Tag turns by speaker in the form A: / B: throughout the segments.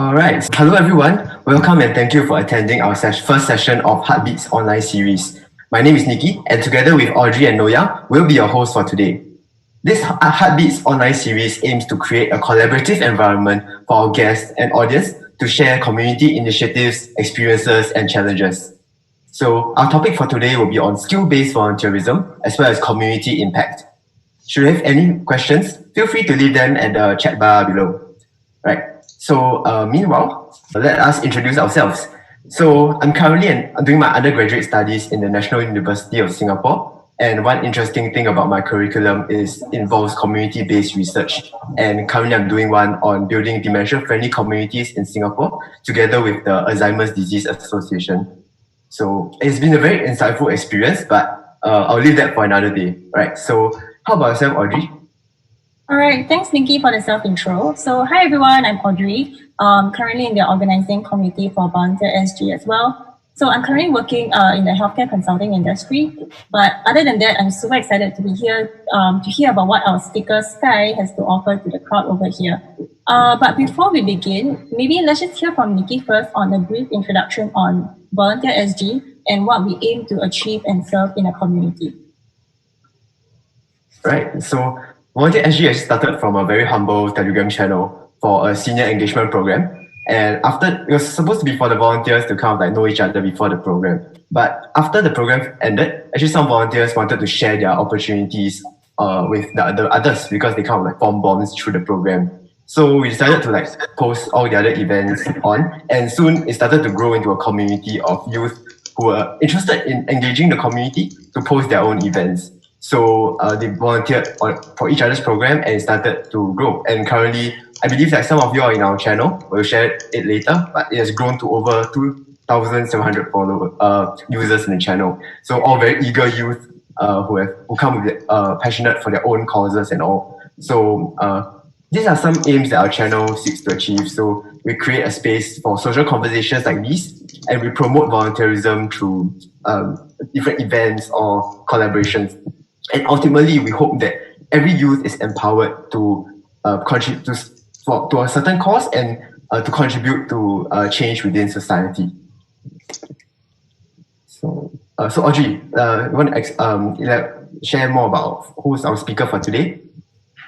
A: All right. Hello, everyone. Welcome and thank you for attending our first session of Heartbeats online series. My name is Nikki, and together with Audrey and Noya, we'll be your hosts for today. This Heartbeats online series aims to create a collaborative environment for our guests and audience to share community initiatives, experiences, and challenges. So our topic for today will be on skill-based volunteerism as well as community impact. Should you have any questions, feel free to leave them at the chat bar below. Right. So meanwhile, let us introduce ourselves. So I'm currently doing my undergraduate studies in the National University of Singapore. And one interesting thing about my curriculum involves community-based research. And currently I'm doing one on building dementia-friendly communities in Singapore together with the Alzheimer's Disease Association. So it's been a very insightful experience, but I'll leave that for another day. Right. So how about yourself, Audrey?
B: All right, thanks Nikki for the self-intro. So hi everyone, I'm Audrey, currently in the organizing committee for Volunteer SG as well. So I'm currently working in the healthcare consulting industry, but other than that, I'm super excited to be here to hear about what our speaker Skye has to offer to the crowd over here. But before we begin, maybe let's just hear from Nikki first on a brief introduction on Volunteer SG and what we aim to achieve and serve in a community.
A: Right, so Volunteer SG has started from a very humble Telegram channel for a senior engagement program. And after, it was supposed to be for the volunteers to kind of know each other before the program. But after the program ended, actually some volunteers wanted to share their opportunities with the others because they kind of form bonds through the program. So we decided to post all the other events on, and soon it started to grow into a community of youth who were interested in engaging the community to post their own events. So they volunteered for each other's program and it started to grow. And currently, I believe that some of you are in our channel. We'll share it later, but it has grown to over 2,700 users in the channel. So all very eager youth who come with passionate for their own causes and all. So these are some aims that our channel seeks to achieve. So we create a space for social conversations like these, and we promote volunteerism through different events or collaborations. And ultimately, we hope that every youth is empowered to contribute to a certain cause and to contribute to change within society. So Audrey, you want to share more about who's our speaker for today?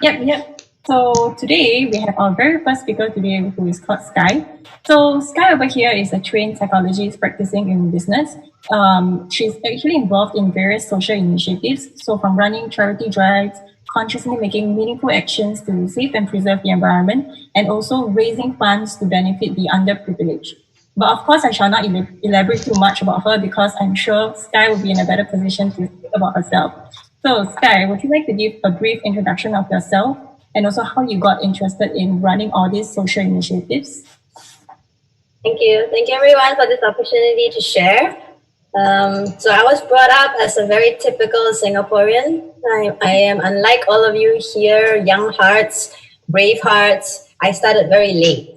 B: Yep. So today we have our very first speaker today, who is called Skye. So Skye over here is a trained psychologist practicing in business. She's actually involved in various social initiatives. So from running charity drives, consciously making meaningful actions to save and preserve the environment, and also raising funds to benefit the underprivileged. But of course, I shall not elaborate too much about her because I'm sure Skye will be in a better position to speak about herself. So Skye, would you like to give a brief introduction of yourself and also how you got interested in running all these social initiatives?
C: Thank you. Thank you everyone for this opportunity to share. So I was brought up as a very typical Singaporean. I am, unlike all of you here, young hearts, brave hearts. I started very late,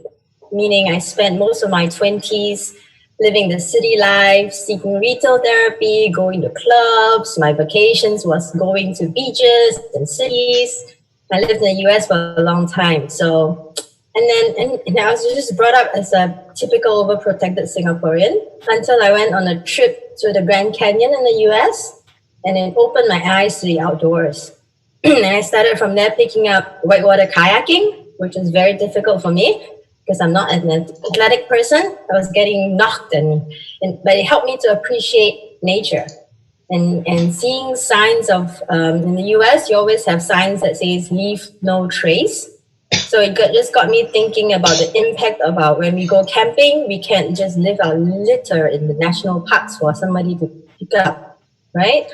C: meaning I spent most of my 20s living the city life, seeking retail therapy, going to clubs. My vacations was going to beaches and cities. I lived in the US for a long time. So, and I was just brought up as a typical overprotected Singaporean until I went on a trip to the Grand Canyon in the US, and it opened my eyes to the outdoors. And I started from there picking up whitewater kayaking, which is very difficult for me because I'm not an athletic person. I was getting knocked, but it helped me to appreciate nature. And seeing signs of, in the US, you always have signs that says leave no trace. So it just got me thinking about the impact about when we go camping, we can't just leave our litter in the national parks for somebody to pick up, right?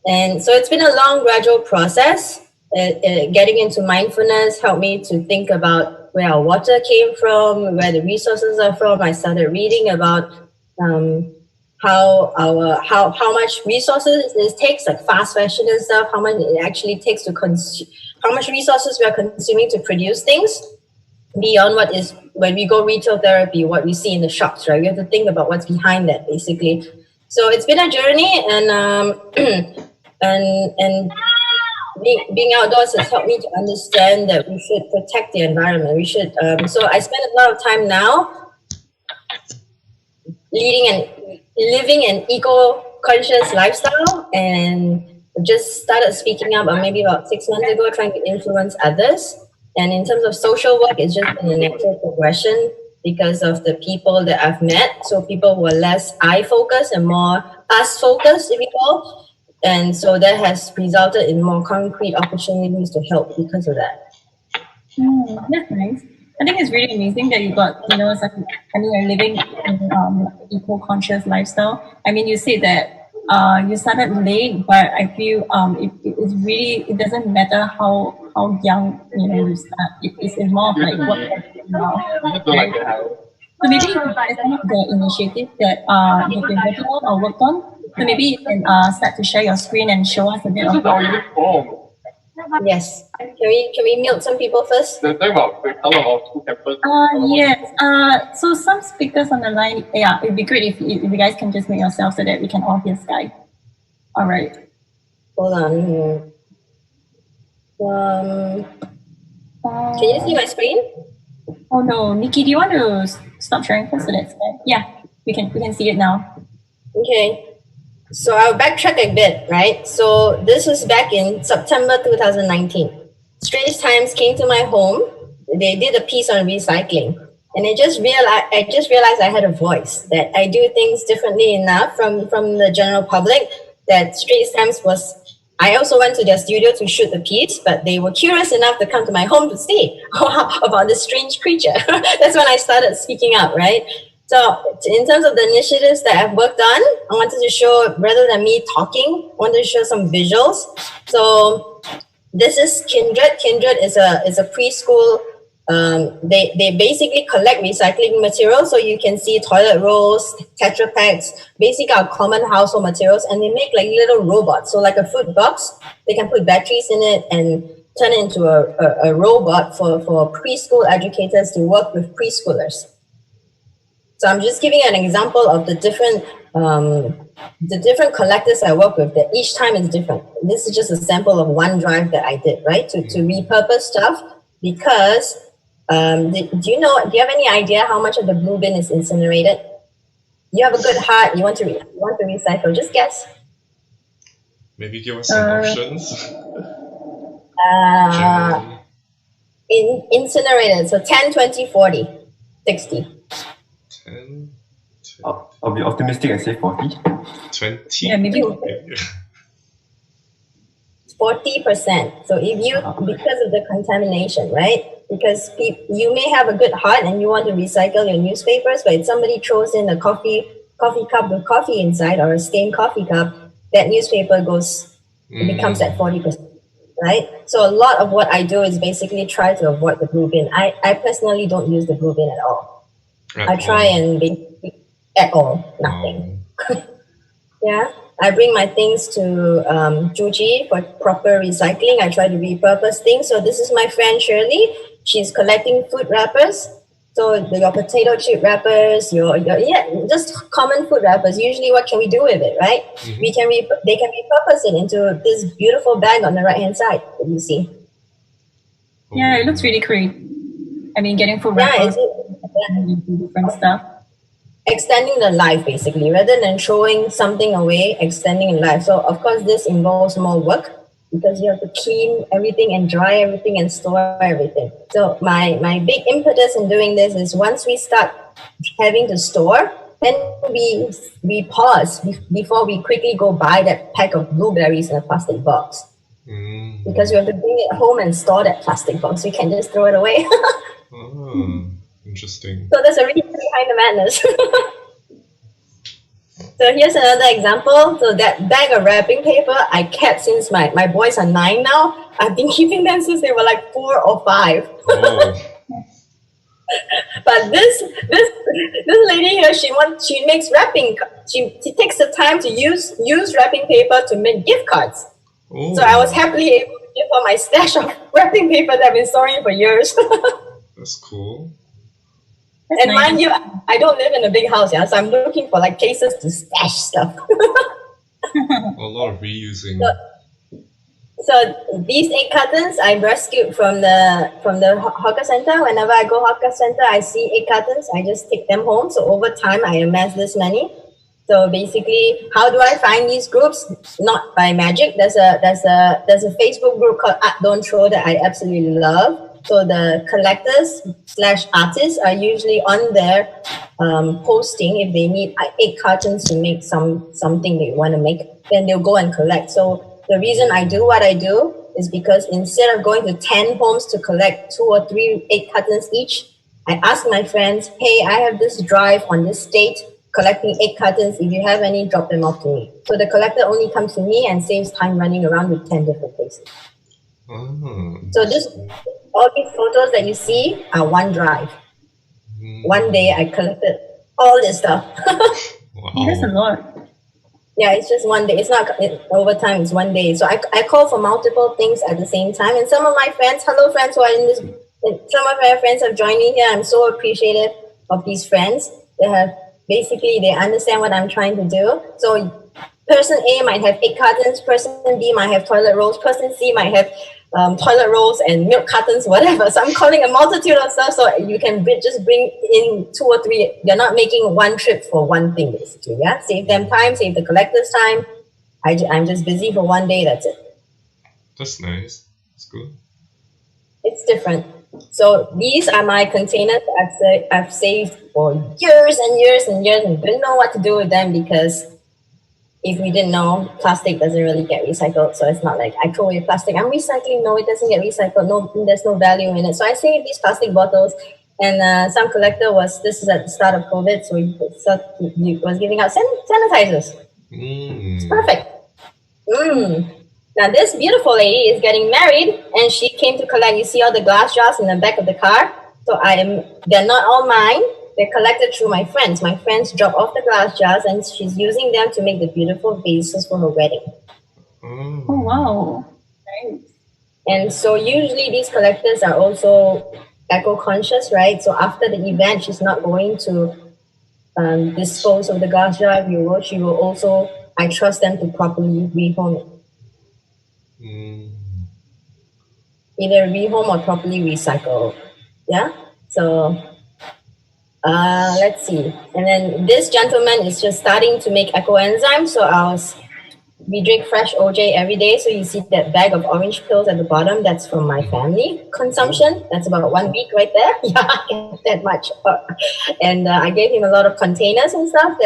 C: And so it's been a long, gradual process. Getting into mindfulness helped me to think about where our water came from, where the resources are from. I started reading about how much resources it takes, like fast fashion and stuff, how much it actually takes to consume, how much resources we are consuming to produce things beyond what is when we go retail therapy, what we see in the shops, right? We have to think about what's behind that, basically. So it's been a journey, and being outdoors has helped me to understand that we should protect the environment. We should. So I spend a lot of time now living an eco-conscious lifestyle, and just started speaking up, maybe about 6 months ago, trying to influence others. And in terms of social work, it's just been a natural progression because of the people that I've met. So people who are less I-focused and more us-focused, if you will. And so that has resulted in more concrete opportunities to help because of that.
B: That's nice. I think it's really amazing that you got, you're living in eco-conscious lifestyle. I mean, you said that you started late, but I feel it doesn't matter how young you start. It's more of like what you're doing now. Right? So maybe some of the initiatives that you've been working on or worked on. So maybe you can start to share your screen and show us a bit of what.
C: Yes. Can we mute some people first?
D: The thing about the color of school campus.
B: Yes. So some speakers on the line. Yeah, it'd be great if you guys can just mute yourself so that we can all hear Skye. All right.
C: Hold on. Can you see my screen?
B: Oh no, Nikki, do you want to stop sharing first so that's Skye? Yeah, we can see it now.
C: Okay. So I'll backtrack a bit, right? So this was back in September 2019. Straits Times came to my home. They did a piece on recycling. And I just realized I had a voice, that I do things differently enough from the general public, that Straits Times I also went to their studio to shoot the piece, but they were curious enough to come to my home to see about this strange creature. That's when I started speaking up, right? So in terms of the initiatives that I've worked on, I wanted to show, rather than me talking, I wanted to show some visuals. So this is Kindred. Kindred is a preschool. They basically collect recycling materials. So you can see toilet rolls, Tetra Packs, basically our common household materials, and they make like little robots. So like a food box, they can put batteries in it and turn it into a robot for preschool educators to work with preschoolers. So I'm just giving an example of the different collectors I work with, that each time is different. This is just a sample of one drive that I did, right? To repurpose stuff, because do you have any idea how much of the blue bin is incinerated? You have a good heart, you want to recycle, just guess.
D: Maybe give us some options.
C: Incinerated, so 10, 20, 40, 60.
D: 10,
A: I'll be optimistic and say 40.
D: 20.
B: Yeah, maybe
C: 40%. So because of the contamination, right? Because you may have a good heart and you want to recycle your newspapers, but if somebody throws in a coffee cup with coffee inside, or a stained coffee cup, that newspaper becomes at 40%, right? So a lot of what I do is basically try to avoid the blue bin. I personally don't use the blue bin at all. I try and basically at all, nothing. Yeah, I bring my things to Juji for proper recycling. I try to repurpose things. So this is my friend Shirley. She's collecting food wrappers. So your potato chip wrappers, just common food wrappers. Usually, what can we do with it, right? Mm-hmm. They can repurpose it into this beautiful bag on the right hand side that you see.
B: Yeah, it looks really great. I mean, getting food wrappers. Different stuff.
C: Extending the life, basically, rather than throwing something away, extending life. So of course this involves more work, because you have to clean everything and dry everything and store everything. So my big impetus in doing this is, once we start having to store, then we pause before we quickly go buy that pack of blueberries in a plastic box. Because you have to bring it home and store that plastic box. You can't just throw it away.
D: Interesting.
C: So there's a reason behind the madness. So here's another example. So that bag of wrapping paper I kept since my boys are 9 now. I've been keeping them since they were like 4 or 5.
D: Oh.
C: But this lady here, she makes wrapping. She takes the time to use wrapping paper to make gift cards.
D: Oh.
C: So I was happily able to give her my stash of wrapping paper that I've been storing for years.
D: That's cool.
C: And mind you, I don't live in a big house, yeah, so I'm looking for like places to stash stuff.
D: A lot of reusing.
C: So these 8 cartons I rescued from the hawker center. Whenever I go hawker center, I see 8 cartons. I just take them home. So over time, I amass this many. So basically, how do I find these groups? Not by magic. There's a Facebook group called Art Don't Throw that I absolutely love. So the collectors / artists are usually on there posting if they need 8 cartons to make something they want to make. Then they'll go and collect. So the reason I do what I do is because instead of going to 10 homes to collect 2 or 3 8 cartons each, I ask my friends, hey, I have this drive on this date collecting 8 cartons. If you have any, drop them off to me. So the collector only comes to me and saves time running around with 10 different places. So all these photos that you see are one drive. One day I collected all this stuff.
D: Wow.
B: That's a lot.
C: Yeah, it's just one day. It's not over time. It's one day. So I call for multiple things at the same time. And some of my friends, hello friends who are in this, some of my friends have joined me here. I'm so appreciative of these friends. They understand what I'm trying to do. So person A might have 8 cartons. Person B might have toilet rolls. Person C might have toilet rolls and milk cartons, whatever. So I'm calling a multitude of stuff so you can just bring in 2 or 3. You're not making one trip for one thing, basically. Yeah, save them time, save the collector's time. I'm just busy for one day. That's it.
D: That's nice. That's good.
C: It's different. So these are my containers that I've saved for years and years and years and didn't know what to do with them because if we didn't know, plastic doesn't really get recycled. So it's not like I throw away plastic. I'm recycling. No, it doesn't get recycled. No, there's no value in it. So I saved these plastic bottles. And some collector this is at the start of COVID, so he was giving out sanitizers. It's perfect. Now this beautiful lady is getting married and she came to collect. You see all the glass jars in the back of the car? So they're not all mine. They're collected through my friends. My friends drop off the glass jars and she's using them to make the beautiful vases for her wedding.
B: Oh, wow. Nice.
C: And so usually these collectors are also eco-conscious, right? So after the event, she's not going to dispose of the glass jar. She will also, I trust them to properly rehome it. Either rehome or properly recycle. Yeah? So let's see. And then this gentleman is just starting to make eco enzymes. So we drink fresh OJ every day. So you see that bag of orange pills at the bottom. That's from my family consumption. That's about 1 week right there. Yeah, I get that much. And I gave him a lot of containers and stuff.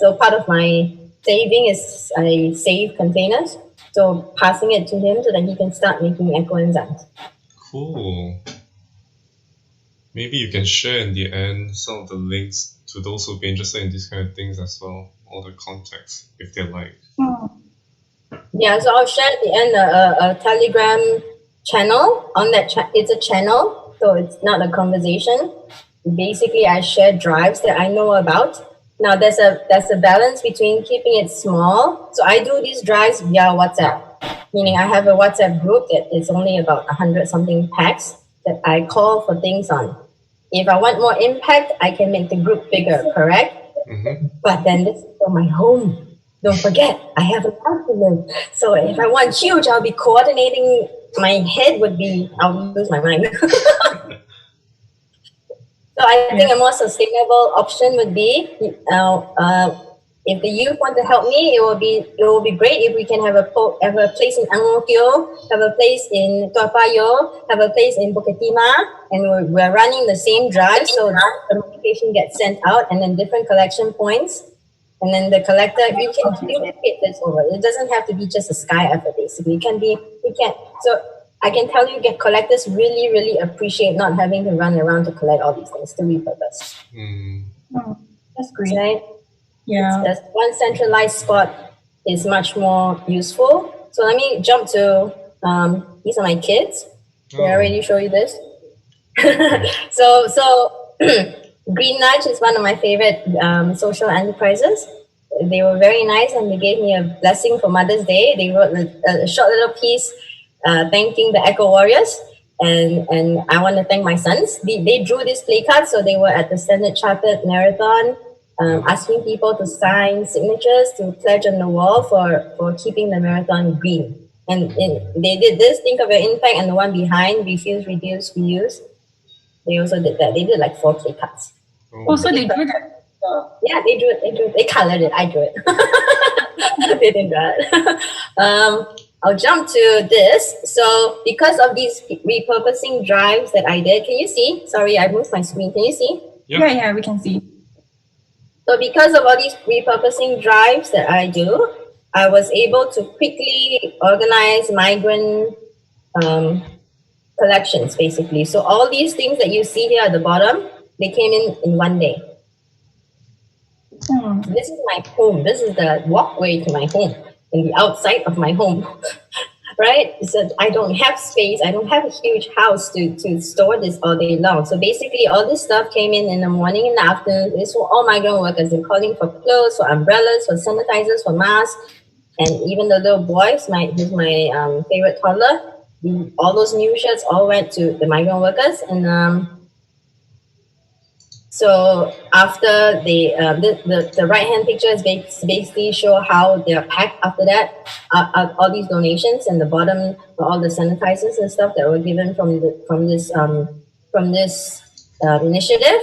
C: So part of my saving is I save containers. So passing it to him so that he can start making eco enzymes.
D: Cool. Maybe you can share in the end some of the links to those who be interested in these kind of things as well, all the contacts if they like.
C: Yeah, so I'll share at the end a Telegram channel. On that, it's a channel, so it's not a conversation. Basically, I share drives that I know about. Now, there's a balance between keeping it small. So I do these drives via WhatsApp, meaning I have a WhatsApp group that is only about 100-something packs that I call for things on. If I want more impact, I can make the group bigger, correct? But then this is for my home. Don't forget, I have a house to live. So if I want huge, I'll be coordinating. My head I'll lose my mind. So I think a more sustainable option would be, if the youth want to help me, it will be great if we can have a place in Ang Mo Kio, have a place in Toa Payoh, have a place in Bukit Timah, and we're running the same drive, so that communication gets sent out, and then different collection points, and then the collector, you can duplicate this over. It doesn't have to be just a Skye effort. Basically, So I can tell you, collectors really, really appreciate not having to run around to collect all these things to repurpose.
B: That's great.
C: Right?
B: Yeah.
C: There's one centralized spot is much more useful. So let me jump to, these are my kids. Did I already show you this? So Green Nudge is one of my favorite social enterprises. They were very nice and they gave me a blessing for Mother's Day. They wrote a short little piece thanking the Eco Warriors. And I want to thank my sons. They drew this play card, so they were at the Standard Chartered Marathon, asking people to sign signatures to pledge on the wall for keeping the marathon green. And they did this, think of your impact, and the one behind, refuse, reduce, reuse. They also did that. They did like 4K cuts.
B: Oh, so they do that.
C: Yeah, they drew it. They colored it. I drew it. They didn't draw it. I'll jump to this. So because of these repurposing drives that I did, can you see? Sorry, I moved my screen. Can you see?
B: Yeah, we can see.
C: So because of all these repurposing drives that I do, I was able to quickly organize migrant collections, basically. So all these things that you see here at the bottom, they came in one day. This is my home. This is the walkway to my home and the outside of my home, right? So I don't have space. I don't have a huge house to store this all day long. So basically all this stuff came in the morning and the afternoon. This for all migrant workers. They're calling for clothes, for umbrellas, for sanitizers, for masks. And even the little boys, who's my favorite toddler, all those new shirts all went to the migrant workers. And so after the right-hand pictures basically show how they're packed after that, all these donations, and the bottom are all the sanitizers and stuff that were given from this initiative.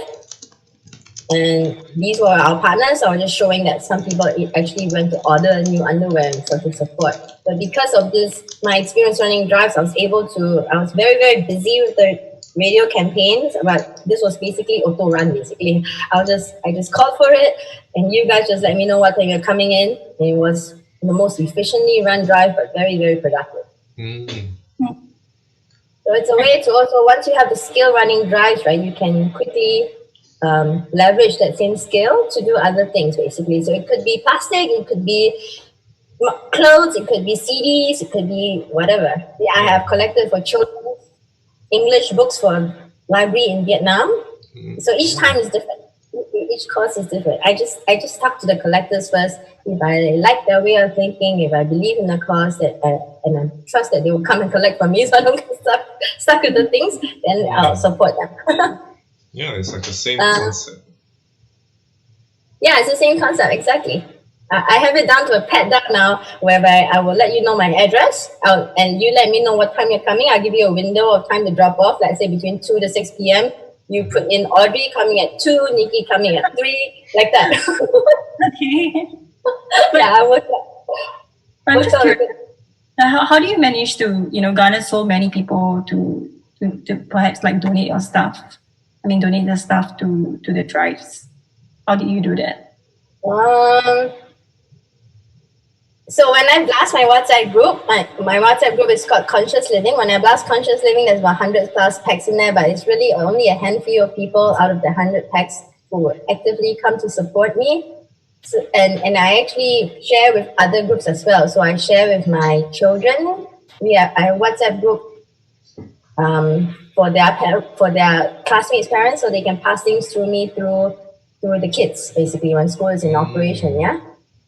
C: And these were our partners. So I was just showing that some people actually went to order new underwear and stuff to support. But because of this, my experience running drives, I was very, very busy with the radio campaigns, but this was basically auto run. Basically, I just called for it, and you guys just let me know what time you're coming in. And it was the most efficiently run drive, but very, very productive. So it's a way to also, once you have the skill running drives, right, you can quickly leverage that same skill to do other things, basically. So it could be plastic, it could be clothes, it could be CDs, it could be whatever. I have collected for children English books for library in Vietnam. So each time is different. Each course is different. I just talk to the collectors first. If I like their way of thinking, if I believe in the cause, and I trust that they will come and collect from me, so I don't get stuck with the things, then I'll support them.
D: Yeah, it's like the same concept.
C: Yeah, it's the same concept, exactly. I have it down to a pet down now, whereby I will let you know my address, and you let me know what time you're coming. I'll give you a window of time to drop off, let's say between 2 to 6 p.m. You put in Audrey coming at 2, Nikki coming at 3, like that.
B: Okay.
C: Yeah, I would.
B: I'm just curious, how do you manage to, garner so many people to perhaps like donate your stuff? Donate the stuff to the drives. How do you do that?
C: So when I blast my WhatsApp group, my WhatsApp group is called Conscious Living. When I blast Conscious Living, there's about 100 plus packs in there, but it's really only a handful of people out of the 100 packs who actively come to support me. So, and I actually share with other groups as well. So I share with my children. I have a WhatsApp group for their classmates' parents, so they can pass things through me through the kids, basically, when school is in operation. Yeah.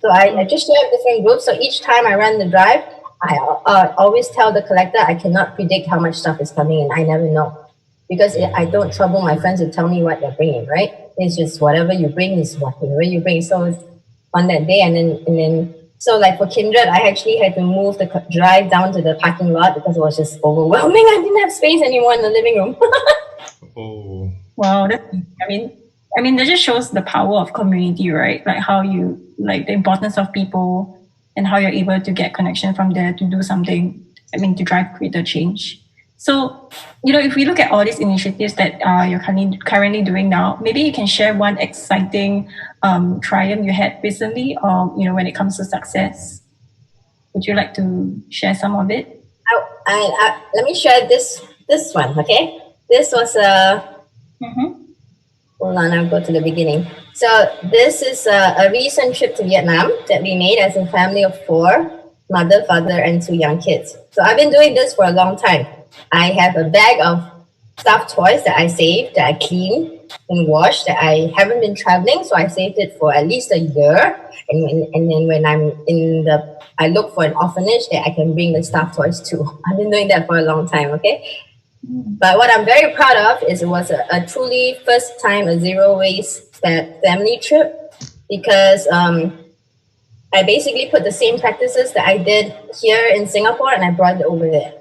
C: So I just share with different groups. So each time I run the drive, I always tell the collector I cannot predict how much stuff is coming in. I never know, because I don't trouble my friends to tell me what they're bringing. Right? It's just whatever you bring is whatever you bring. So it's on that day, and then. So like for Kindred, I actually had to move the drive down to the parking lot because it was just overwhelming. I didn't have space anymore in the living room.
D: Oh.
B: Wow, that just shows the power of community, right? Like how you, like the importance of people and how you're able to get connection from there to do something, to drive greater change. So, if we look at all these initiatives that you're currently doing now, maybe you can share one exciting triumph you had recently, or when it comes to success. Would you like to share some of it?
C: Let me share this one, okay? This was a... Hold on, I'll go to the beginning. So this is a recent trip to Vietnam that we made as a family of 4, mother, father, and 2 young kids. So I've been doing this for a long time. I have a bag of stuffed toys that I saved, that I cleaned and washed, that I haven't been traveling, so I saved it for at least a year. And then when I look for an orphanage that I can bring the stuffed toys to. I've been doing that for a long time, okay? But what I'm very proud of is it was a truly first time a zero waste family trip, because I basically put the same practices that I did here in Singapore and I brought it over there.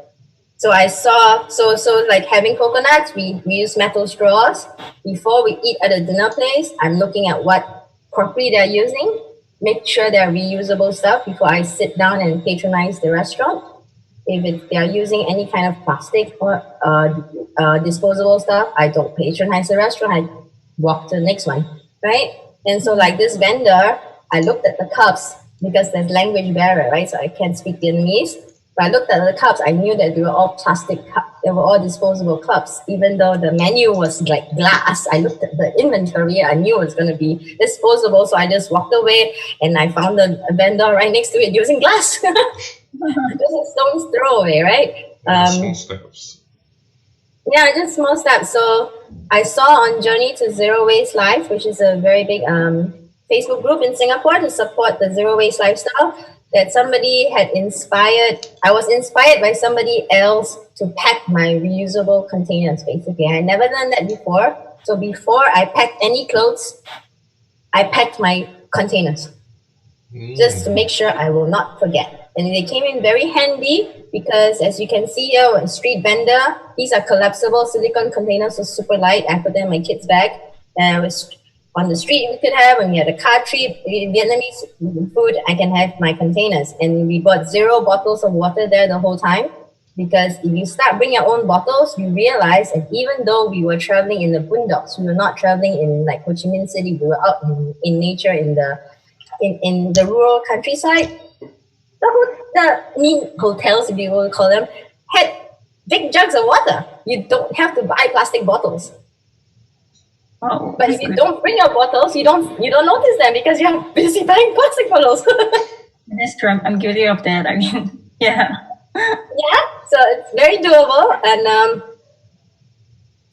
C: So I saw, so like having coconuts, we use metal straws. Before we eat at a dinner place, I'm looking at what crockery they're using, make sure they're reusable stuff before I sit down and patronize the restaurant. If they are using any kind of plastic or disposable stuff, I don't patronize the restaurant. I walk to the next one, right? And so like this vendor, I looked at the cups because there's language barrier, right? So I can't speak Vietnamese. But I looked at the cups, I knew that they were all plastic cups. They were all disposable cups. Even though the menu was like glass, I looked at the inventory, I knew it was going to be disposable. So I just walked away and I found a vendor right next to it using glass. Just a stone's throw away, right?
D: Small steps.
C: Yeah, just small steps. So I saw on Journey to Zero Waste Life, which is a very big Facebook group in Singapore to support the zero waste lifestyle, that somebody had I was inspired by somebody else to pack my reusable containers, basically. I had never done that before. So before I packed any clothes, I packed my containers just to make sure I will not forget. And they came in very handy because, as you can see here, a street vendor, these are collapsible silicone containers, so super light. I put them in my kid's bag. And I was on the street we could have, when we had a car trip, Vietnamese food, I can have my containers. And we bought 0 bottles of water there the whole time. Because if you start bringing your own bottles, you realize that even though we were traveling in the boondocks, we were not traveling in like Ho Chi Minh City, we were out in nature, in the rural countryside. The hotels, if you will call them, had big jugs of water. You don't have to buy plastic bottles.
B: Oh,
C: but if you don't bring your bottles, you don't notice them because you're busy buying plastic bottles.
B: That's true. I'm guilty of that. I mean, yeah.
C: Yeah, so it's very doable. And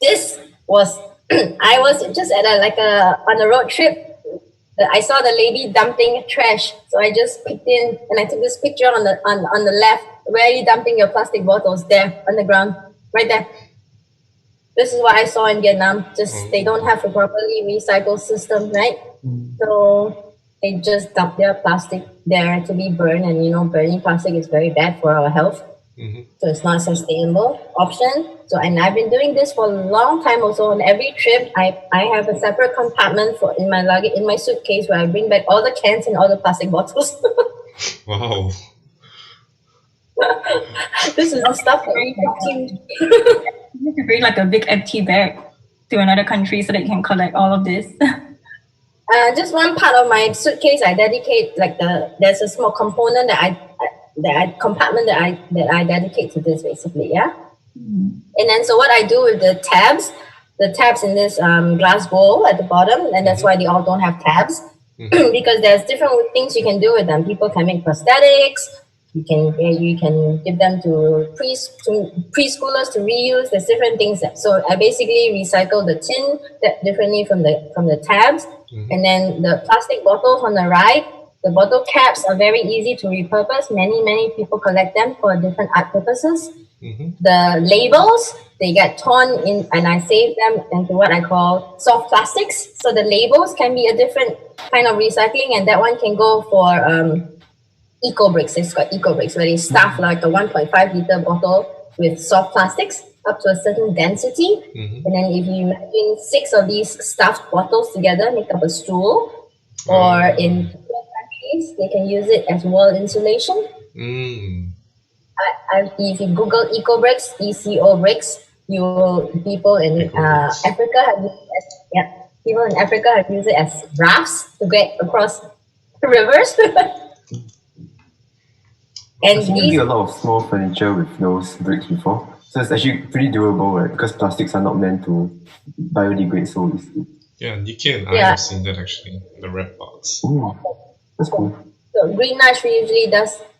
C: this was, I was just at on a road trip. I saw the lady dumping trash, so I just picked in and I took this picture on the left. Where are you dumping your plastic bottles? There on the ground, right there. This is what I saw in Vietnam. Just they don't have a properly recycled system, right? So they just dump their plastic there to be burned, and burning plastic is very bad for our health. So it's not a sustainable option. So, and I've been doing this for a long time also. On every trip, I have a separate compartment in my luggage, in my suitcase, where I bring back all the cans and all the plastic bottles.
D: Wow.
C: This is the stuff that we vacuumed.
B: You have to bring like a big empty bag to another country so that you can collect all of this.
C: Just one part of my suitcase, I dedicate there's a small component compartment that I dedicate to this, basically, yeah. And then so what I do with the tabs in this glass bowl at the bottom, and that's why they all don't have tabs, because there's different things you can do with them. People can make prosthetics. You can give them to preschoolers to reuse. There's different things. So I basically recycle the tin differently from the tabs, and then the plastic bottles on the right. The bottle caps are very easy to repurpose. Many people collect them for different art purposes. The labels, they get torn in, and I save them into what I call soft plastics. So the labels can be a different kind of recycling, and that one can go for eco bricks. It's got eco bricks where they stuff like a 1.5 liter bottle with soft plastics up to a certain density. And then if you imagine 6 of these stuffed bottles together make up a stool, or in countries, they can use it as wall insulation. If you Google eco bricks, ECO bricks, people in Africa have used it as, people in Africa have used it as rafts to get across rivers. And
A: I've seen a lot of small furniture with those bricks before, so it's actually pretty durable, right? Because plastics are not meant to biodegrade so easily.
D: Yeah, Nikki and I have seen that actually, the wrap parts.
A: Ooh, that's cool.
C: So Green Nursery usually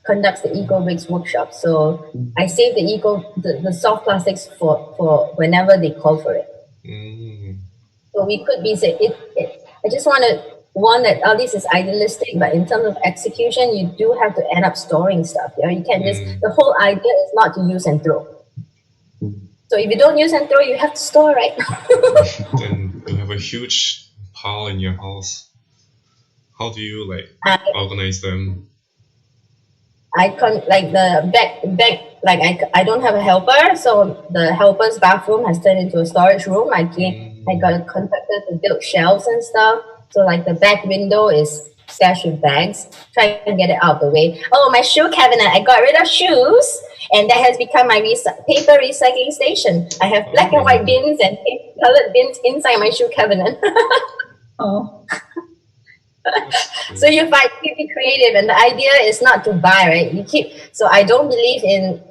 C: conducts the eco bricks workshop. So I save the soft plastics for whenever they call for it. So we could be I just want to warn that all this is idealistic, but in terms of execution, you do have to end up storing stuff. You can't the whole idea is not to use and throw. So if you don't use and throw, you have to store, right?
D: Then you have a huge pile in your house. How do you like
C: I,
D: organize them?
C: like the back like I don't have a helper, so the helper's bathroom has turned into a storage room. I got a contractor to build shelves and stuff. So like the back window is stashed with bags. Try and get it out of the way. Oh, my shoe cabinet! I got rid of shoes, and that has become my paper recycling station. I have black and white bins and colored bins inside my shoe cabinet.
B: Oh,
C: So you find be creative, and the idea is not to buy, right? You keep. So I don't believe in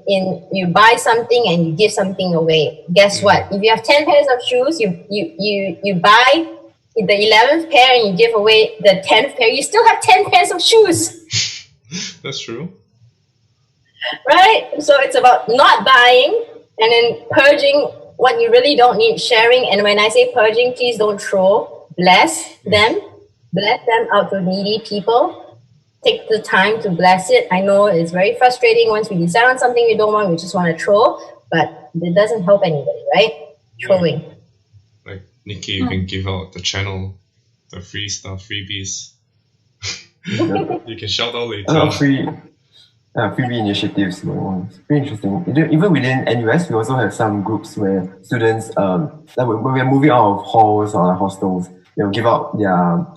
C: you buy something and you give something away. Guess what? If you have 10 pairs of shoes, you buy the 11th pair and you give away the 10th pair. You still have 10 pairs of shoes,
D: That's true.
C: right? So it's about not buying and then purging what you really don't need, sharing. And when I say purging, please don't throw. Bless them out to needy people. Take the time to bless it. I know it's very frustrating once we decide on something we don't want, we just want to throw, but it doesn't help anybody, right? Throwing.
D: Like Nikki, you can give out the channel, the free stuff, freebies. You can shout out later.
A: A lot of freebie initiatives going on. It's pretty interesting. Even within NUS, we also have some groups where students, like when we're moving out of halls or hostels, they'll give out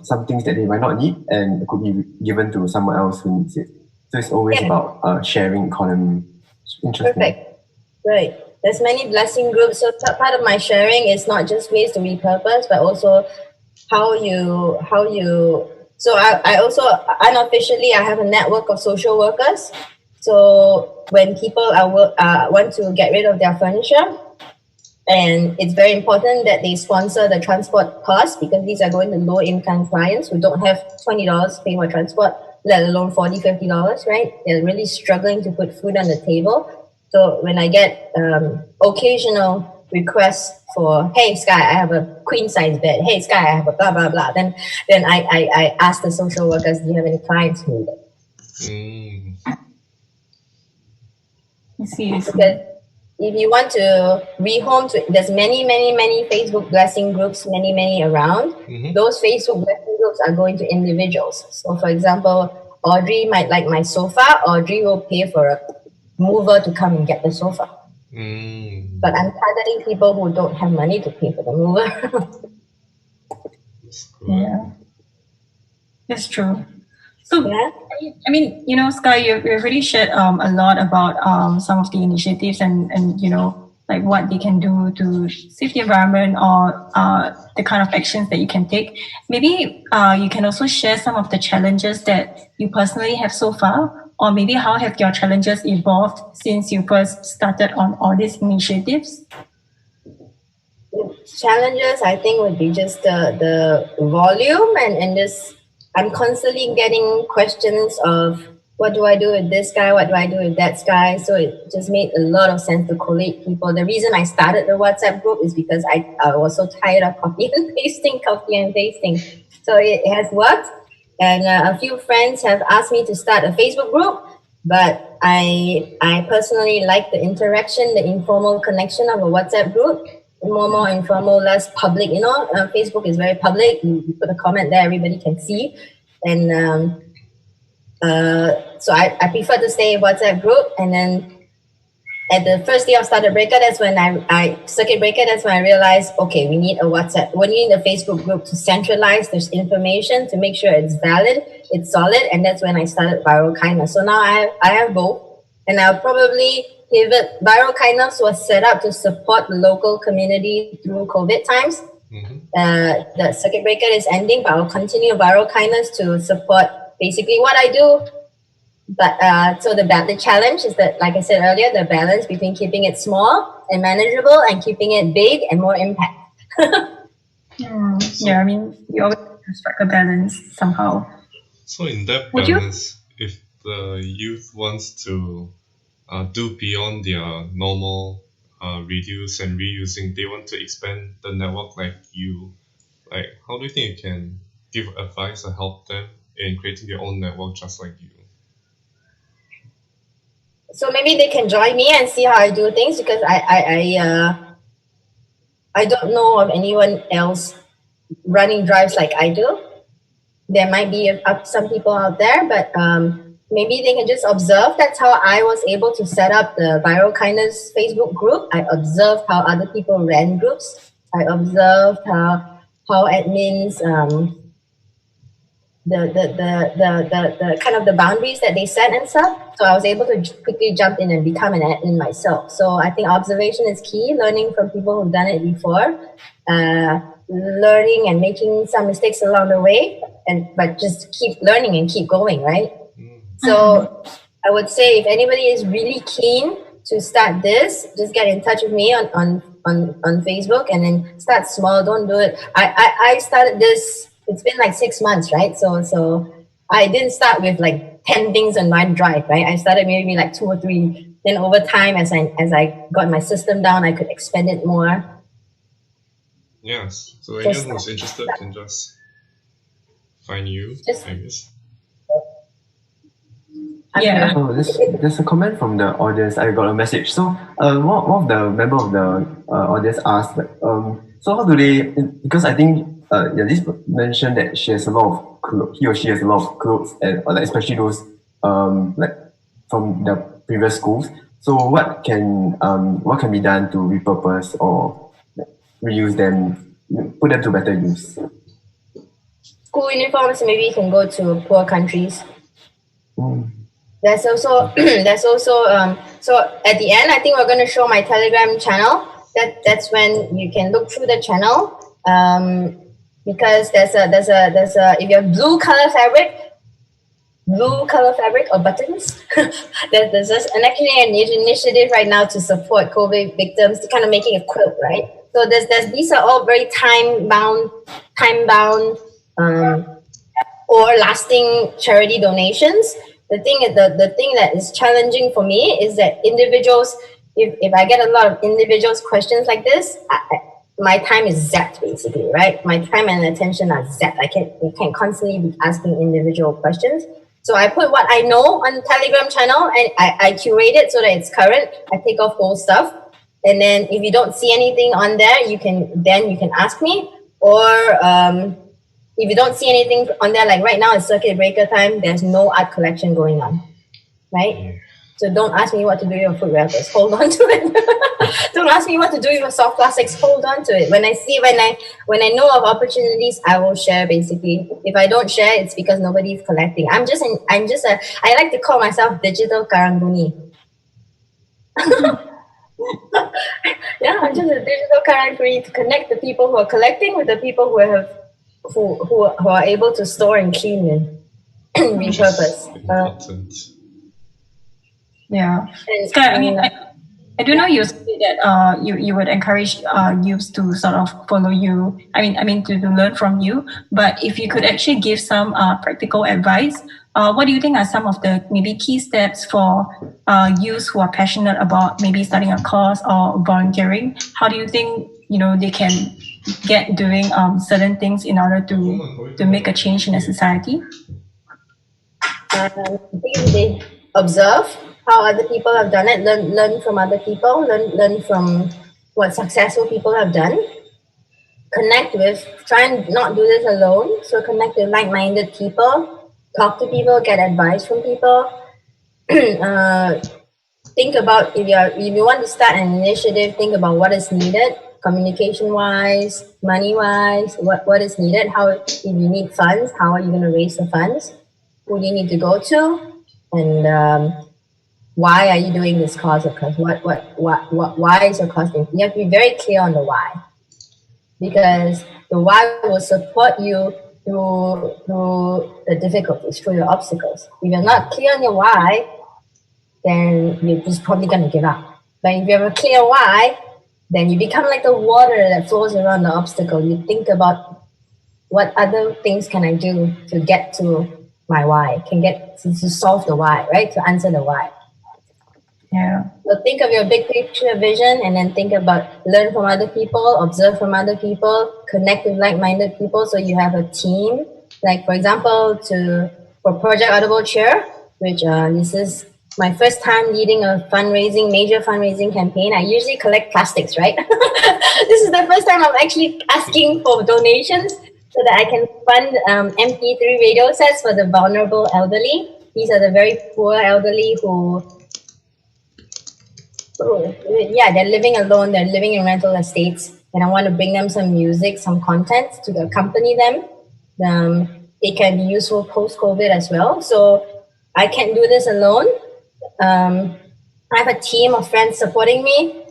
A: some things that they might not need and it could be given to someone else who needs it. So it's always about sharing economy. It's interesting.
C: Perfect. Right. There's many blessing groups. So part of my sharing is not just ways to repurpose, but also how you. So I also unofficially I have a network of social workers. So when people want to get rid of their furniture, and it's very important that they sponsor the transport costs because these are going to low income clients who don't have $20 to pay for transport, let alone $40, $50, right? They're really struggling to put food on the table. So when I get occasional requests for, hey Skye, I have a queen size bed. Hey Skye, I have a blah blah blah. Then I ask the social workers, do you have any clients who need it?
B: I see.
C: Because if you want to rehome to, there's many Facebook blessing groups, many around. Those Facebook blessing groups are going to individuals. So for example, Audrey might like my sofa. Audrey will pay for a mover to come and get the sofa. But I'm targeting people who don't have money to pay for the mover.
B: Yeah, that's true. So,
C: Yeah.
B: I mean, Skye, you've really shared a lot about some of the initiatives and like what they can do to save the environment or the kind of actions that you can take. Maybe you can also share some of the challenges that you personally have so far, or maybe how have your challenges evolved since you first started on all these initiatives?
C: Challenges, I think, would be just the volume and this. I'm constantly getting questions of what do I do with this guy? What do I do with that guy? So it just made a lot of sense to collate people. The reason I started the WhatsApp group is because I was so tired of copy and pasting. So it has worked. And a few friends have asked me to start a Facebook group, but I personally like the interaction, the informal connection of a WhatsApp group. More informal, less public. Facebook is very public. You put a comment there, everybody can see. And so I prefer to stay in WhatsApp group. And then at the first day of Started Breaker, that's when Circuit Breaker, that's when I realized, okay, we need a Facebook group to centralize this information, to make sure it's valid, it's solid. And that's when I started Viral Kindness. So now I have both. And I'll probably pivot. Viral Kindness was set up to support the local community through COVID times. The Circuit Breaker is ending, but I'll continue Viral Kindness to support basically what I do. But so the challenge is that, like I said earlier, the balance between keeping it small and manageable and keeping it big and more impact.
B: Yeah, I mean, you always have to strike a balance somehow.
D: So in that balance, if the youth wants to do beyond their normal reduce and reusing, they want to expand the network like you, like how do you think you can give advice or help them in creating their own network just like you?
C: So maybe they can join me and see how I do things, because I don't know of anyone else running drives like I do. there might be some people out there, but maybe they can just observe. That's how I was able to set up the Viral Kindness Facebook group. I observed how other people ran groups. I observed how admins the kind of the boundaries that they set and stuff. So I was able to quickly jump in and become an admin myself. So I think observation is key, learning from people who've done it before, learning and making some mistakes along the way, but just keep learning and keep going, right? So I would say if anybody is really keen to start this, just get in touch with me on Facebook, and then start small. Don't do it. I started this. It's been like 6 months, right? So I didn't start with like 10 things on my drive, right? I started maybe like 2 or 3. Then over time, as I got my system down, I could expand it more.
D: Yes. So anyone who's interested can just find you, I guess.
B: Yeah.
A: Oh, there's a comment from the audience. I got a message. So one of the member of the audience asked, like, so how do they? Because I think this mentioned that she has a lot of clothes. He or she has a lot of clothes, and like, especially those like from the previous schools. So what can be done to repurpose or reuse them, put them to better use?
C: School uniforms, maybe you can go to poor countries. There's also so at the end, I think we're going to show my Telegram channel. That's when you can look through the channel, because there's a if you have blue color fabric or buttons, there's actually an initiative right now to support COVID victims, to kind of making a quilt, right? So these are all very time bound or lasting charity donations. The thing that is challenging for me is that individuals, if I get a lot of individuals questions like this, my time is zapped basically, right? My time and attention are zapped. I can't constantly be asking individual questions. So I put what I know on the Telegram channel, and I curate it so that it's current. I take off old stuff, and then if you don't see anything on there, you can ask me, or if you don't see anything on there, like right now it's circuit breaker time, there's no art collection going on, right? Yeah. So don't ask me what to do with your food wrappers. Hold on to it. Don't ask me what to do with your soft plastics. Hold on to it. When I know of opportunities, I will share. Basically, if I don't share, it's because nobody's collecting. I like to call myself digital karang-guni. Yeah, I'm just a digital karang-guni to connect the people who are collecting with the people who are able to store and clean and repurpose.
B: Yeah. Skye, I mean, I do know you said that you would encourage youth to sort of follow you. I mean to learn from you. But if you could actually give some practical advice, what do you think are some of the maybe key steps for youth who are passionate about maybe starting a cause or volunteering? How do you think they can get doing certain things in order to make a change in a society?
C: They observe how other people have done it, learn from other people, learn from what successful people have done, connect with, try and not do this alone, so connect with like-minded people, talk to people, get advice from people. Think about, if you want to start an initiative, think about what is needed, communication-wise, money-wise, what is needed, if you need funds, how are you going to raise the funds, who do you need to go to, and why are you doing this cause? Because why is your cause doing? You have to be very clear on the why, because the why will support you through the difficulties, through your obstacles. If you're not clear on your why, then you're just probably going to give up. But if you have a clear why, then you become like the water that flows around the obstacle. You think about what other things can I do to get to my why, to solve the why, right? To answer the why.
B: Yeah.
C: So think of your big picture vision, and then think about learn from other people, observe from other people, connect with like-minded people, so you have a team. Like for example, for Project Audible Cheer, which this is my first time leading a major fundraising campaign. I usually collect plastics, right? This is the first time I'm actually asking for donations. so that I can fund MP3 radio sets for the vulnerable elderly. These are the very poor elderly who they're living alone, they're living in rental estates, and I want to bring them some music, some content to accompany them. It can be useful post-COVID as well. So I can't do this alone. I have a team of friends supporting me.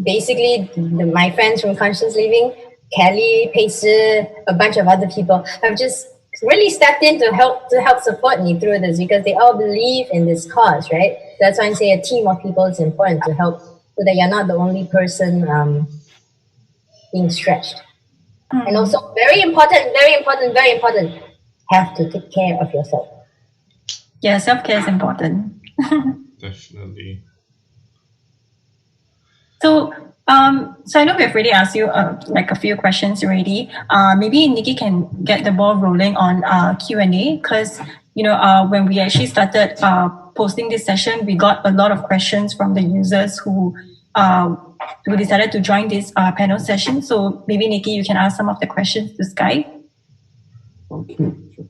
C: Basically, my friends from Conscious Living, Kelly, Pace, a bunch of other people have just really stepped in to help support me through this because they all believe in this cause, right? That's why I say a team of people is important to help so that you're not the only person being stretched. And also very important, have to take care of yourself.
B: Yeah, self-care is important.
D: Definitely.
B: So I know we've already asked you like a few questions already. Maybe Nikki can get the ball rolling on Q&A because when we actually started posting this session, we got a lot of questions from the users who decided to join this panel session. So maybe Nikki, you can ask some of the questions to Skye.
A: Okay, sure.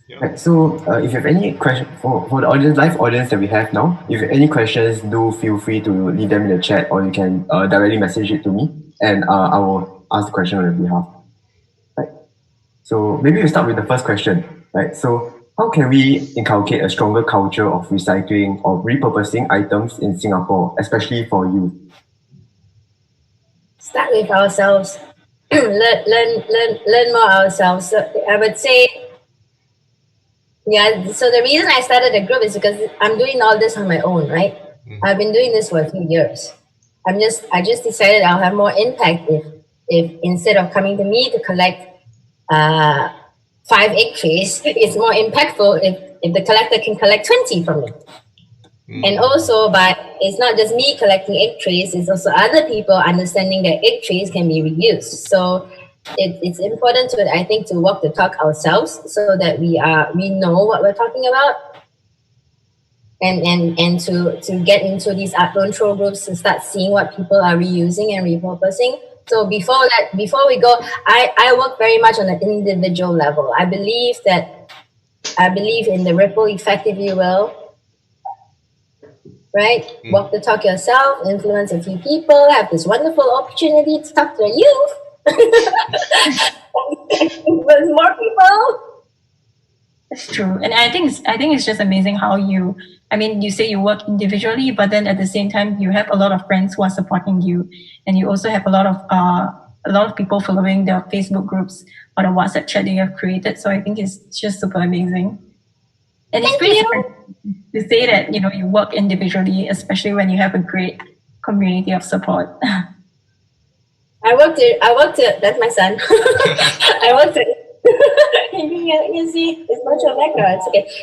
A: Yeah. Right, so if you have any questions for the audience, live audience that we have now, if you have any questions, do feel free to leave them in the chat or you can directly message it to me and I will ask the question on your behalf. Right. So maybe we'll start with the first question. Right. So how can we inculcate a stronger culture of recycling or repurposing items in Singapore, especially for youth?
C: Start with ourselves. learn more ourselves. So I would say, so the reason I started a group is because I'm doing all this on my own, right? I've been doing this for a few years. I just decided I'll have more impact if instead of coming to me to collect 5 egg trays, it's more impactful if the collector can collect 20 from me. And also, it's not just me collecting egg trays, it's also other people understanding that egg trays can be reused. So it's important to walk the talk ourselves so that we know what we're talking about. And to get into these control groups to start seeing what people are reusing and repurposing. So before we go, I work very much on an individual level. I believe in the ripple effect, if you will. Right? Walk the talk yourself, influence a few people, have this wonderful opportunity to talk to youth. Influence more people.
B: That's true. And I think it's just amazing how you say you work individually, but then at the same time you have a lot of friends who are supporting you, and you also have a lot of people following the Facebook groups or the WhatsApp chat that you have created. So I think it's just super amazing. And it's pretty to say that you work individually, especially when you have a great community of support.
C: I worked at that's my son. I worked at you see, it's much of background.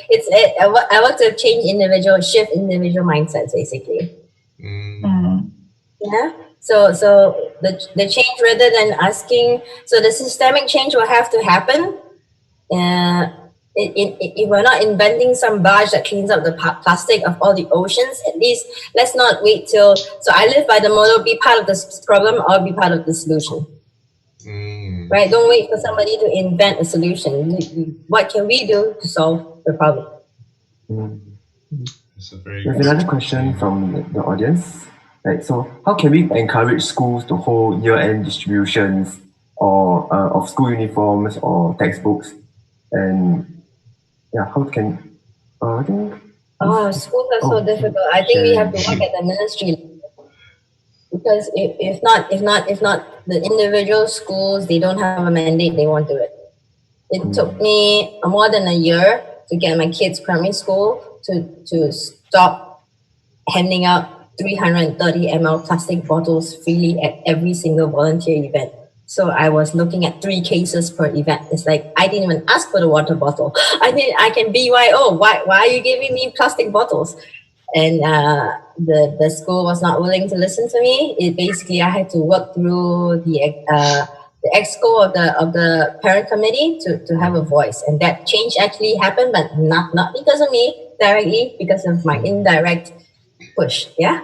C: It's okay. I worked to shift individual mindsets, basically. Yeah. So the change, rather than asking, so the systemic change will have to happen. If we're not inventing some barge that cleans up the plastic of all the oceans, at least let's not wait till. So I live by the motto: be part of the problem or be part of the solution. Right? Don't wait for somebody to invent a solution. What can we do to solve the problem?
A: There's another question from the audience. Right. So how can we encourage schools to hold year-end distributions or of school uniforms or textbooks? And how can I think?
C: Schools are so difficult. I think we have to work at the ministry level. Because if not, the individual schools, they don't have a mandate, they won't do it. It took me more than a year to get my kids' primary school to stop handing out 330 ml plastic bottles freely at every single volunteer event. So I was looking at 3 cases per event. It's like, I didn't even ask for the water bottle. I can BYO. Why are you giving me plastic bottles? And the school was not willing to listen to me. I had to work through the exco of the parent committee to have a voice. And that change actually happened, but not because of me directly, because of my indirect push. Yeah.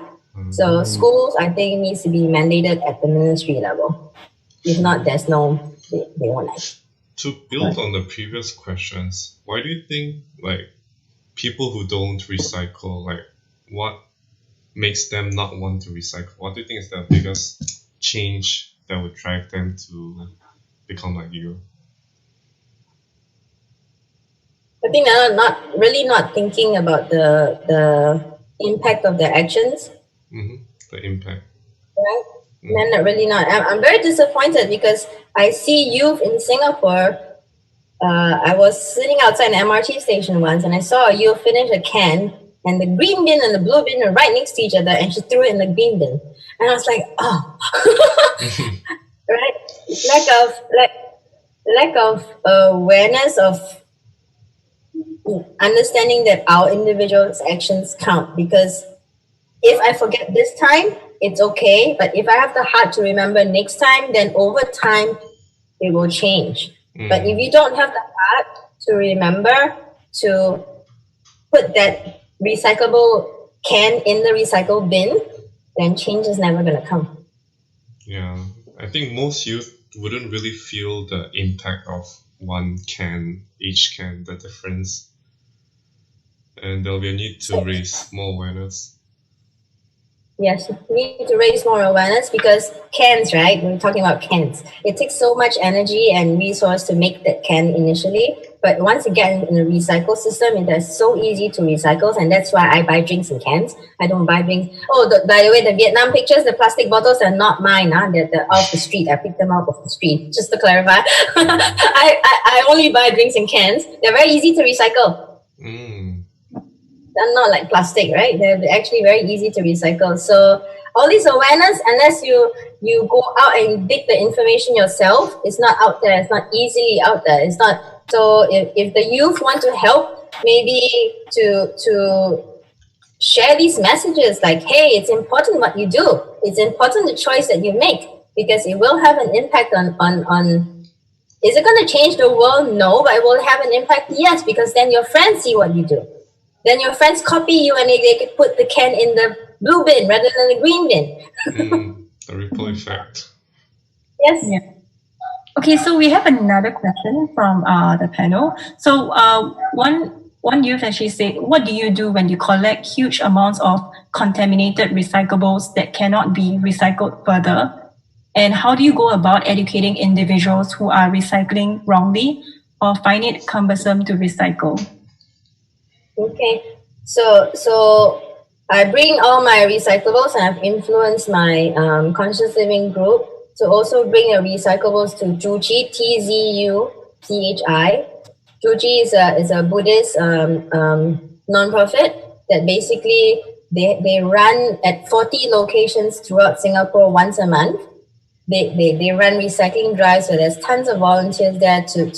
C: So schools, I think, needs to be mandated at the ministry level. If not, they won't like.
D: To build on the previous questions, why do you think like people who don't recycle, like what makes them not want to recycle? What do you think is the biggest change that would drive them to become like you?
C: I think they're not thinking about the impact of their actions.
D: The impact.
C: Right? Men are really not. I'm very disappointed because I see youth in Singapore. I was sitting outside an MRT station once and I saw a youth finish a can and the green bin and the blue bin are right next to each other and she threw it in the green bin. And I was like, oh, right? Lack of awareness of understanding that our individual's actions count, because if I forget this time, it's okay. But if I have the heart to remember next time, then over time, it will change. But if you don't have the heart to remember to put that recyclable can in the recycle bin, then change is never going to come.
D: Yeah, I think most youth wouldn't really feel the impact of one can, each can, the difference. And there'll be a need to raise more awareness.
C: Yes, we need to raise more awareness because cans, right? We're talking about cans. It takes so much energy and resource to make that can initially. But once you get in the recycle system, it is so easy to recycle. And that's why I buy drinks in cans. I don't buy drinks. Oh, by the way, the Vietnam pictures, the plastic bottles are not mine. They're off the street. I picked them up off the street, just to clarify. I only buy drinks in cans. They're very easy to recycle. They're not like plastic, right? They're actually very easy to recycle. So all this awareness, unless you go out and dig the information yourself, it's not out there. It's not easily out there. It's not. So if the youth want to help, maybe to share these messages like, hey, it's important what you do. It's important the choice that you make because it will have an impact on. Is it going to change the world? No, but it will have an impact. Yes, because then your friends see what you do. Then your friends copy you and they could put the can in the blue bin rather than the green bin.
D: The ripple effect.
C: Yes.
B: Yeah. Okay, so we have another question from the panel. So one youth actually said, what do you do when you collect huge amounts of contaminated recyclables that cannot be recycled further? And how do you go about educating individuals who are recycling wrongly or find it cumbersome to recycle?
C: Okay, so I bring all my recyclables and I've influenced my conscious living group to also bring the recyclables to Tzuchi, TZUCHI. Tzuchi is a Buddhist non-profit that basically they run at 40 locations throughout Singapore once a month. They run recycling drives where there's tons of volunteers there to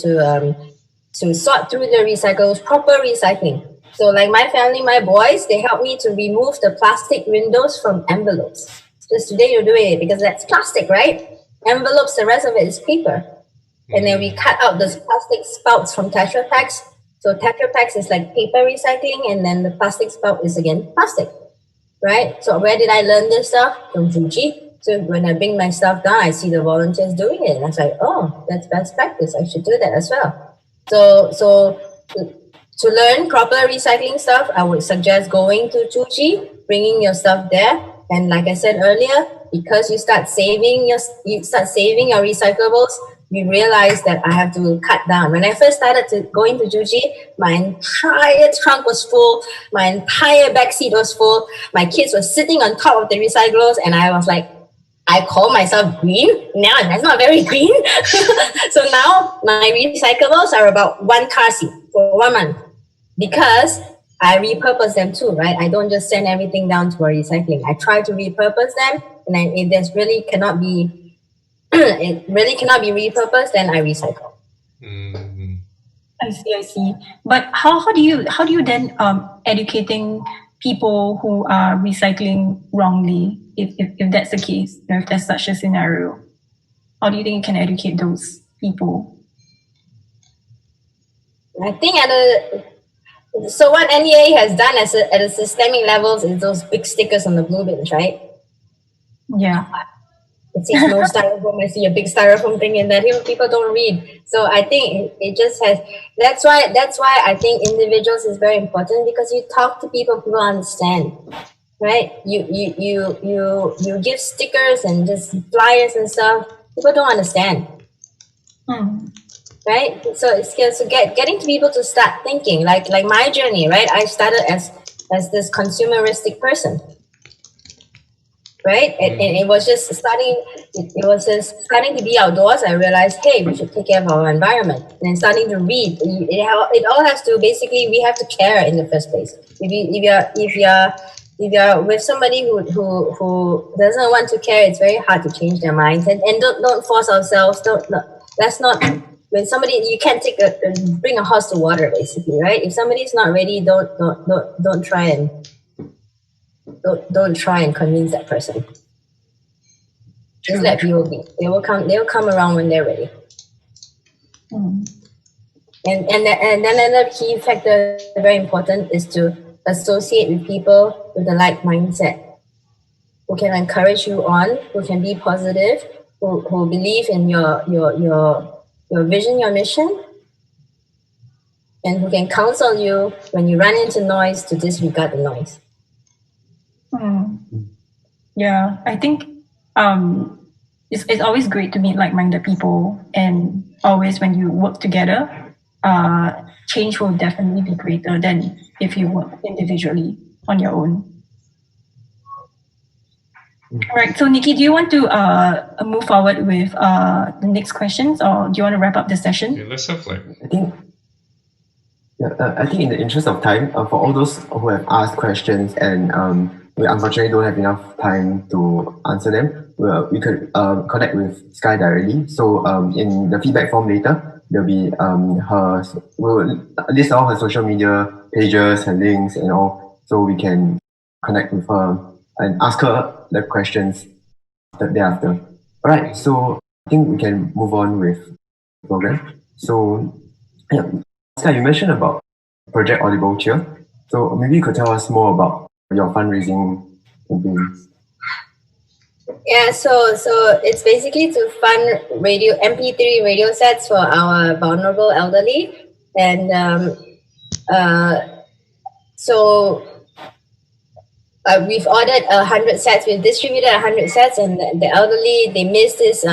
C: sort through the recyclables, proper recycling. So like my family, my boys, they help me to remove the plastic windows from envelopes. Just today you're doing it because that's plastic, right? Envelopes, the rest of it is paper. And then we cut out those plastic spouts from Tetra Packs. So Tetra Packs is like paper recycling and then the plastic spout is again plastic, right? So where did I learn this stuff? From Tzuchi. So when I bring my stuff down, I see the volunteers doing it. And I was like, oh, that's best practice. I should do that as well. So to learn proper recycling stuff, I would suggest going to Tzuchi, bringing your stuff there. And like I said earlier, because you start saving your recyclables, you realize that I have to cut down. When I first started going to Tzuchi, my entire trunk was full, my entire backseat was full, my kids were sitting on top of the recyclables, and I was like, I call myself green. Now that's not very green. So now my recyclables are about one car seat for 1 month. Because I repurpose them too, right? I don't just send everything down to a recycling. I try to repurpose them, and then if it really cannot be repurposed, then I recycle.
B: I see. But how do you then educating people who are recycling wrongly, if that's the case, if there's such a scenario? How do you think you can educate those people?
C: I think so what NEA has done at a systemic levels is those big stickers on the blue bins, right?
B: Yeah.
C: It says no styrofoam. I see a big styrofoam thing in that. People don't read. So I think it just has. That's why I think individuals is very important, because you talk to people, people understand, right? You give stickers and just flyers and stuff. People don't understand, right? So it's getting to people to start thinking. Like my journey, right? I started as this consumeristic person. Right, and it was just starting. It was just starting to be outdoors. I realized, hey, we should take care of our environment. And then starting to read. It all has to basically. We have to care in the first place. If you're with somebody who doesn't want to care, it's very hard to change their minds. And don't force ourselves. That's not. When somebody, you can't bring a horse to water, basically, right? If somebody's not ready, don't try and. Don't try and convince that person. Just let people be. They'll come around when they're ready. And then another key factor, very important, is to associate with people with the like mindset, who can encourage you on, who can be positive, who believe in your vision, your mission, and who can counsel you when you run into noise to disregard the noise.
B: Yeah, I think it's always great to meet like-minded people, and always when you work together, change will definitely be greater than if you work individually on your own. All right, so Nikki, do you want to move forward with the next questions, or do you want to wrap up the session?
D: Yeah, let's have like.
A: I think in the interest of time, for all those who have asked questions and we unfortunately don't have enough time to answer them, we could connect with Skye directly. So in the feedback form later, there'll be we'll list all her social media pages, her links and all, so we can connect with her and ask her the questions thereafter. All right, so I think we can move on with the program. So yeah, Skye, you mentioned about Project Audible Cheer. So maybe you could tell us more about your fundraising campaigns.
C: Yeah, so it's basically to fund MP3 radio sets for our vulnerable elderly, and we've ordered 100 sets. We've distributed 100 sets, and the elderly, they missed this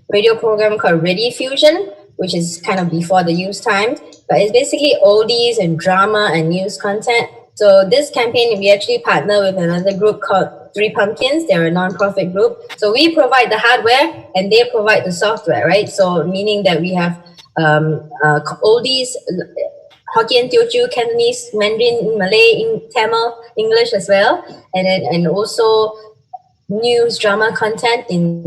C: radio program called Ready Fusion, which is kind of before the use time, but it's basically oldies and drama and news content. So this campaign, we actually partner with another group called Three Pumpkins. They're a non-profit group. So we provide the hardware and they provide the software, right? So meaning that we have oldies, Hokkien, Teochew, Cantonese, Mandarin, Malay, Tamil, English as well, and also news, drama content in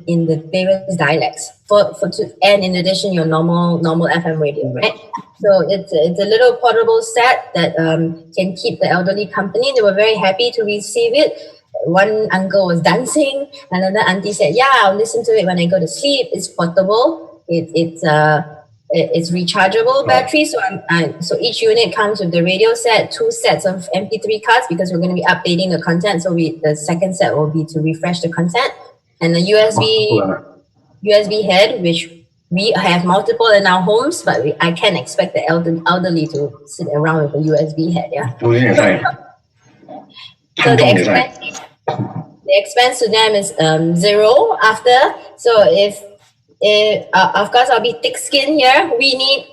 C: the various dialects and in addition your normal FM radio, right? So it's a little portable set that can keep the elderly company. They were very happy to receive it. One uncle was dancing, another auntie said, "Yeah, I'll listen to it when I go to sleep. It's portable. It's rechargeable battery." So each unit comes with the radio set, 2 sets of MP3 cards, because we're going to be updating the content. So the second set will be to refresh the content, and the USB head, which we have multiple in our homes, but I can't expect the elderly to sit around with a USB head. Yeah. So the expense to them is 0 after. So if of course I'll be thick-skinned here. We need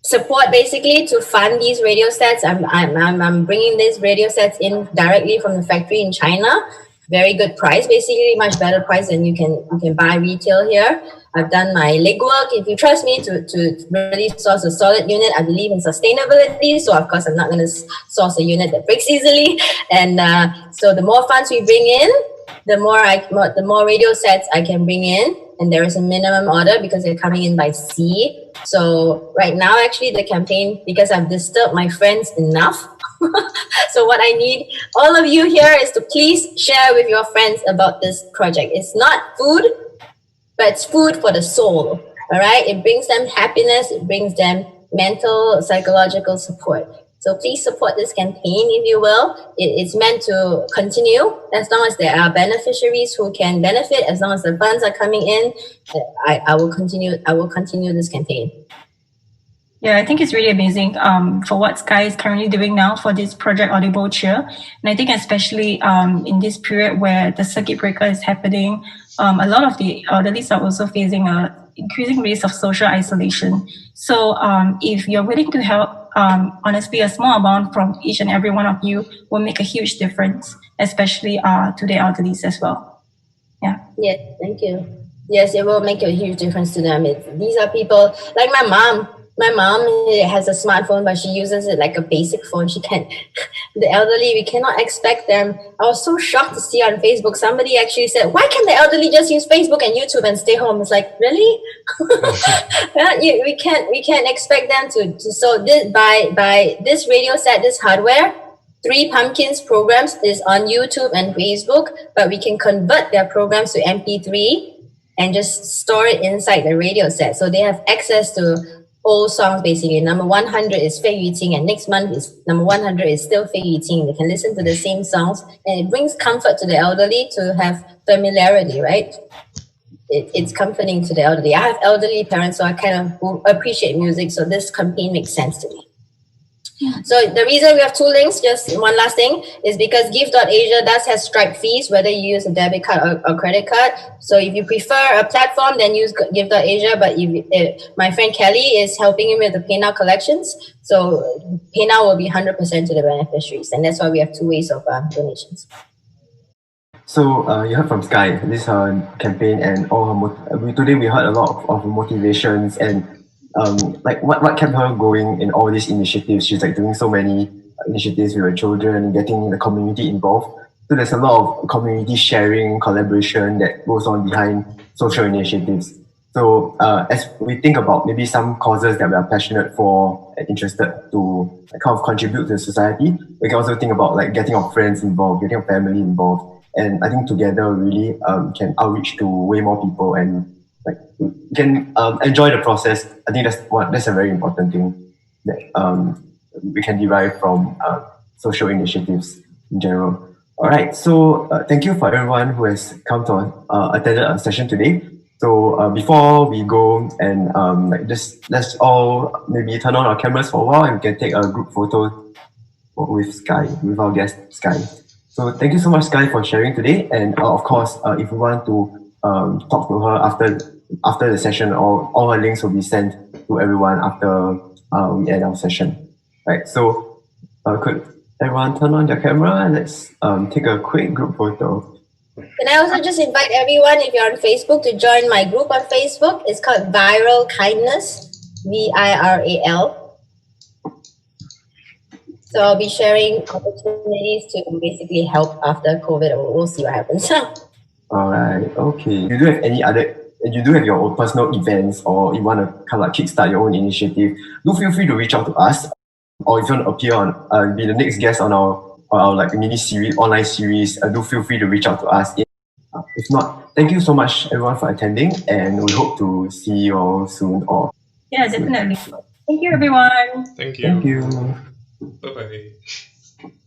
C: support basically to fund these radio sets. I'm bringing these radio sets in directly from the factory in China. Very good price, basically much better price than you can buy retail here. I've done my legwork. If you trust me to really source a solid unit, I believe in sustainability. So of course I'm not going to source a unit that breaks easily. And so the more funds we bring in, the more radio sets I can bring in. And there is a minimum order because they're coming in by sea. So right now, actually, the campaign, because I've disturbed my friends enough. So what I need all of you here is to please share with your friends about this project. It's not food, but it's food for the soul. All right. It brings them happiness. It brings them mental, psychological support. So please support this campaign, if you will. It's meant to continue as long as there are beneficiaries who can benefit. As long as the funds are coming in, I will continue. I will continue this campaign.
B: Yeah, I think it's really amazing for what Skye is currently doing now for this project Audible Cheer. And I think especially in this period where the circuit breaker is happening, a lot of the elderly are also facing a increasing risk of social isolation. So if you're willing to help, honestly, a small amount from each and every one of you will make a huge difference, especially to the elderly as well. Yeah.
C: Yes, thank you. Yes, it will make a huge difference to them. These are people like my mom. My mom has a smartphone, but she uses it like a basic phone. She can't. The elderly, we cannot expect them. I was so shocked to see on Facebook, somebody actually said, "Why can't the elderly just use Facebook and YouTube and stay home?" It's like, really? We can't expect them to. So this by this radio set, this hardware, Three Pumpkins programs is on YouTube and Facebook, but we can convert their programs to MP3 and just store it inside the radio set. So they have access to old songs basically. Number 100 is Fei Yuting, and next month is number 100 is still Fei Yuting. They can listen to the same songs, and it brings comfort to the elderly to have familiarity, right? It's comforting to the elderly. I have elderly parents, so I kind of appreciate music, so this campaign makes sense to me. So the reason we have two links, just one last thing, is because Give.Asia does have Stripe fees, whether you use a debit card or credit card. So if you prefer a platform, then use Give.Asia. But if my friend Kelly is helping him with the PayNow collections, so PayNow will be 100% to the beneficiaries. And that's why we have two ways of donations.
A: So you heard from Skye, this is her campaign and all her today we heard a lot of motivations and like what kept her going in all these initiatives. She's like doing so many initiatives with her children and getting the community involved. So there's a lot of community sharing, collaboration that goes on behind social initiatives. So as we think about maybe some causes that we are passionate for and interested to kind of contribute to society, we can also think about like getting our friends involved, getting our family involved. And I think together really can outreach to way more people and like we can enjoy the process. I think that's a very important thing that we can derive from social initiatives in general. All right, so thank you for everyone who has come to attended our session today. So before we go and let's all maybe turn on our cameras for a while and we can take a group photo with Skye, with our guest Skye. So thank you so much, Skye, for sharing today. And of course, if you want to talk to her after the session, all her links will be sent to everyone after we end our session. Right. So could everyone turn on their camera and let's take a quick group photo.
C: Can I also just invite everyone, if you're on Facebook, to join my group on Facebook? It's called Viral Kindness, VIRAL. So I'll be sharing opportunities to basically help after COVID. We'll see what happens.
A: All right. Okay. You do have your own personal events, or you want to kind of like kickstart your own initiative, do feel free to reach out to us. Or if you want to appear on, be the next guest on our like mini series, online series, do feel free to reach out to us. If not, thank you so much everyone for attending, and we hope to see you all soon.
B: Yeah, definitely. Thank you, everyone.
D: Thank you.
A: Thank you.
D: Bye-bye.